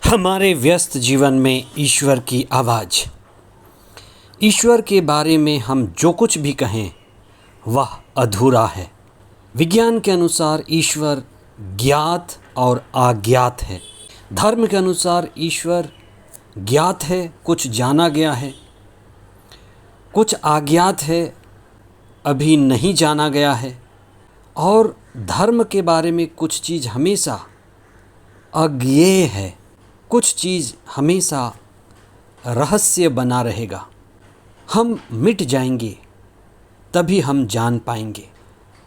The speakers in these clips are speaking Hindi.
हमारे व्यस्त जीवन में ईश्वर की आवाज़। ईश्वर के बारे में हम जो कुछ भी कहें वह अधूरा है। विज्ञान के अनुसार ईश्वर ज्ञात और अज्ञात है। धर्म के अनुसार ईश्वर ज्ञात है, कुछ जाना गया है, कुछ अज्ञात है, अभी नहीं जाना गया है। और धर्म के बारे में कुछ चीज़ हमेशा अज्ञेय है, कुछ चीज़ हमेशा रहस्य बना रहेगा। हम मिट जाएंगे तभी हम जान पाएंगे।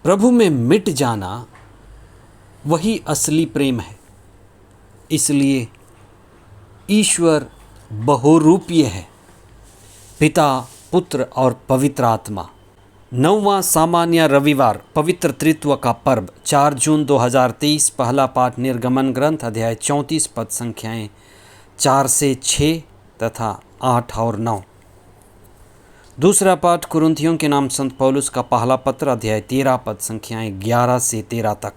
प्रभु में मिट जाना वही असली प्रेम है। इसलिए ईश्वर बहुरूपीय है, पिता, पुत्र और पवित्र आत्मा। 9वां सामान्य रविवार पवित्र त्रित्व का पर्व 4 जून 2023। पहला पाठ निर्गमन ग्रंथ अध्याय 34 पद संख्याएं 4 से 6 तथा 8 और 9। दूसरा पाठ कुरिन्थियों के नाम संत पौलुस का पहला पत्र अध्याय 13 पद संख्याएं 11 से 13 तक।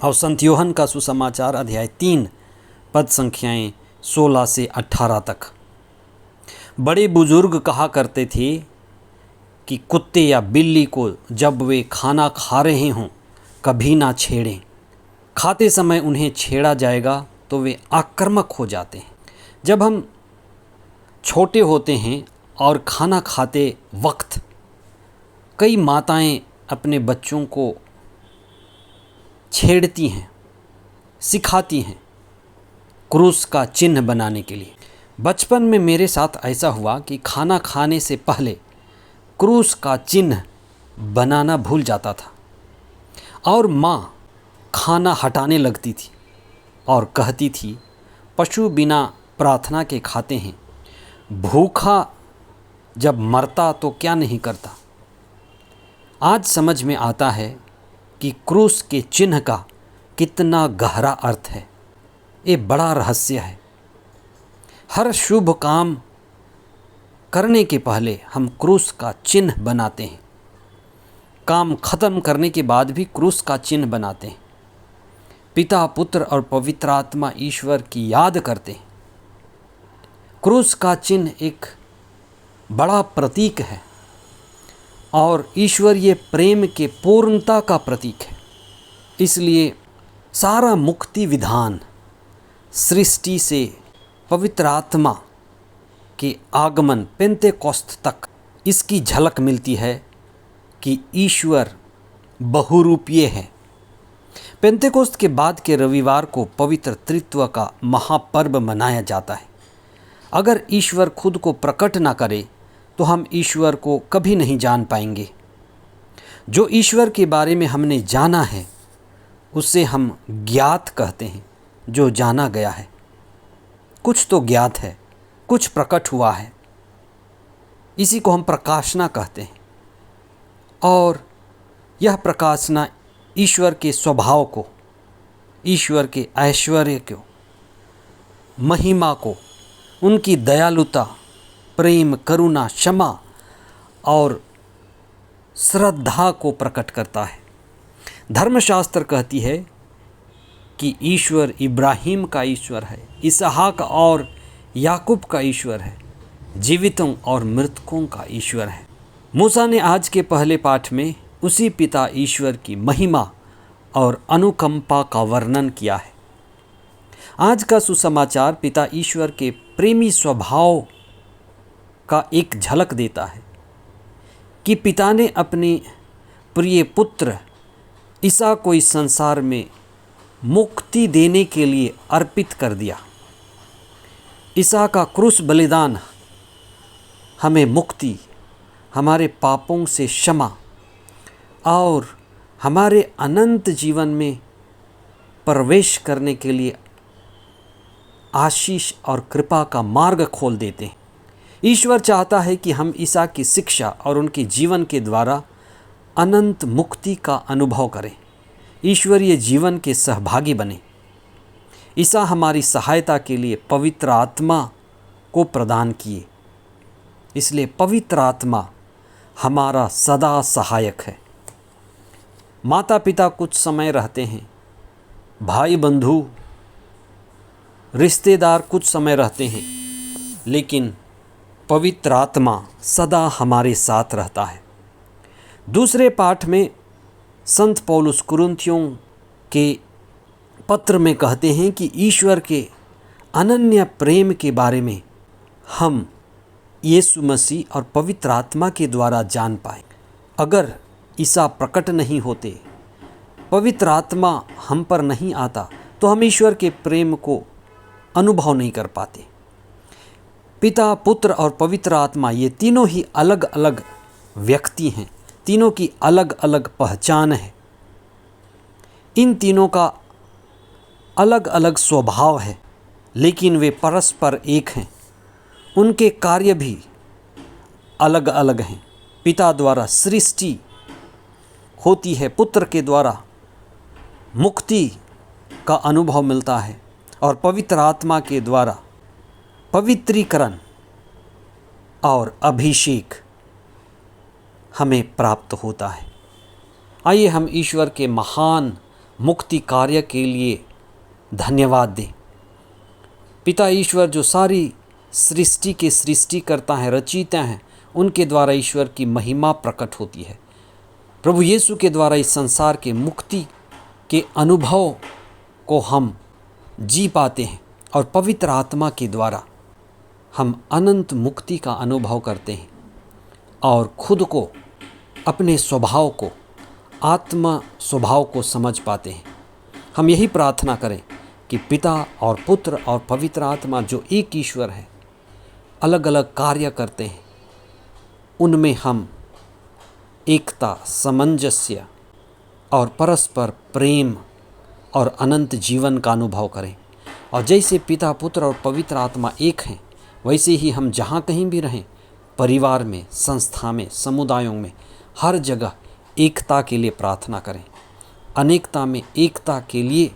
और संत यूहन्ना का सुसमाचार अध्याय 3 पद संख्याएं 16 से 18 तक। बड़े बुजुर्ग कहा करते थे कि कुत्ते या बिल्ली को जब वे खाना खा रहे हों कभी ना छेड़ें। खाते समय उन्हें छेड़ा जाएगा तो वे आक्रामक हो जाते हैं। जब हम छोटे होते हैं और खाना खाते वक्त कई माताएं अपने बच्चों को छेड़ती हैं, सिखाती हैं क्रूस का चिन्ह बनाने के लिए। बचपन में मेरे साथ ऐसा हुआ कि खाना खाने से पहले क्रूस का चिन्ह बनाना भूल जाता था और माँ खाना हटाने लगती थी और कहती थी, पशु बिना प्रार्थना के खाते हैं, भूखा जब मरता तो क्या नहीं करता। आज समझ में आता है कि क्रूस के चिन्ह का कितना गहरा अर्थ है। ये बड़ा रहस्य है। हर शुभ काम करने के पहले हम क्रूस का चिन्ह बनाते हैं। काम खत्म करने के बाद भी क्रूस का चिन्ह बनाते हैं। पिता, पुत्र और पवित्र आत्मा ईश्वर की याद करते हैं। क्रूस का चिन्ह एक बड़ा प्रतीक है और ईश्वरीय प्रेम के पूर्णता का प्रतीक है। इसलिए सारा मुक्ति विधान सृष्टि से पवित्र आत्मा के आगमन पेंतेकोस्त तक इसकी झलक मिलती है कि ईश्वर बहुरूपीय है। पेंतेकोस्त के बाद के रविवार को पवित्र त्रित्व का महापर्व मनाया जाता है। अगर ईश्वर खुद को प्रकट ना करे तो हम ईश्वर को कभी नहीं जान पाएंगे। जो ईश्वर के बारे में हमने जाना है उसे हम ज्ञात कहते हैं, जो जाना गया है। कुछ तो ज्ञात है, कुछ प्रकट हुआ है, इसी को हम प्रकाशना कहते हैं। और यह प्रकाशना ईश्वर के स्वभाव को, ईश्वर के ऐश्वर्य को, महिमा को, उनकी दयालुता, प्रेम, करुणा, क्षमा और श्रद्धा को प्रकट करता है। धर्मशास्त्र कहती है कि ईश्वर इब्राहिम का ईश्वर है, इसहाक और याकूब का ईश्वर है, जीवितों और मृतकों का ईश्वर है। मूसा ने आज के पहले पाठ में उसी पिता ईश्वर की महिमा और अनुकंपा का वर्णन किया है। आज का सुसमाचार पिता ईश्वर के प्रेमी स्वभाव का एक झलक देता है कि पिता ने अपने प्रिय पुत्र ईसा को इस संसार में मुक्ति देने के लिए अर्पित कर दिया। ईसा का क्रूस बलिदान हमें मुक्ति, हमारे पापों से क्षमा और हमारे अनंत जीवन में प्रवेश करने के लिए आशीष और कृपा का मार्ग खोल देते हैं। ईश्वर चाहता है कि हम ईसा की शिक्षा और उनके जीवन के द्वारा अनंत मुक्ति का अनुभव करें, ईश्वरीय जीवन के सहभागी बने। ईसा हमारी सहायता के लिए पवित्र आत्मा को प्रदान किए। इसलिए पवित्र आत्मा हमारा सदा सहायक है। माता पिता कुछ समय रहते हैं, भाई बंधु रिश्तेदार कुछ समय रहते हैं, लेकिन पवित्र आत्मा सदा हमारे साथ रहता है। दूसरे पाठ में संत पौलुस कुरिन्थियों के पत्र में कहते हैं कि ईश्वर के अनन्य प्रेम के बारे में हम यीशु मसीह और पवित्र आत्मा के द्वारा जान पाए। अगर ईसा प्रकट नहीं होते, पवित्र आत्मा हम पर नहीं आता, तो हम ईश्वर के प्रेम को अनुभव नहीं कर पाते। पिता, पुत्र और पवित्र आत्मा ये तीनों ही अलग अलग व्यक्ति हैं, तीनों की अलग अलग पहचान है। इन तीनों का अलग अलग स्वभाव है, लेकिन वे परस्पर एक हैं। उनके कार्य भी अलग अलग हैं। पिता द्वारा सृष्टि होती है, पुत्र के द्वारा मुक्ति का अनुभव मिलता है और पवित्र आत्मा के द्वारा पवित्रीकरण और अभिषेक हमें प्राप्त होता है। आइए हम ईश्वर के महान मुक्ति कार्य के लिए धन्यवाद दें। पिता ईश्वर जो सारी सृष्टि के सृष्टिकर्ता हैं, रचयिता हैं, उनके द्वारा ईश्वर की महिमा प्रकट होती है। प्रभु यीशु के द्वारा इस संसार के मुक्ति के अनुभव को हम जी पाते हैं और पवित्र आत्मा के द्वारा हम अनंत मुक्ति का अनुभव करते हैं और खुद को, अपने स्वभाव को, आत्मा स्वभाव को समझ पाते हैं। हम यही प्रार्थना करें कि पिता और पुत्र और पवित्र आत्मा जो एक ईश्वर है, अलग अलग कार्य करते हैं, उनमें हम एकता, सामंजस्य और परस्पर प्रेम और अनंत जीवन का अनुभव करें। और जैसे पिता, पुत्र और पवित्र आत्मा एक हैं, वैसे ही हम जहाँ कहीं भी रहें, परिवार में, संस्था में, समुदायों में, हर जगह एकता के लिए प्रार्थना करें। अनेकता में एकता के लिए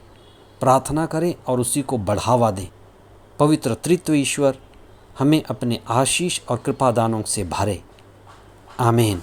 प्रार्थना करें और उसी को बढ़ावा दें। पवित्र त्रित्व ईश्वर हमें अपने आशीष और कृपादानों से भरे। आमीन।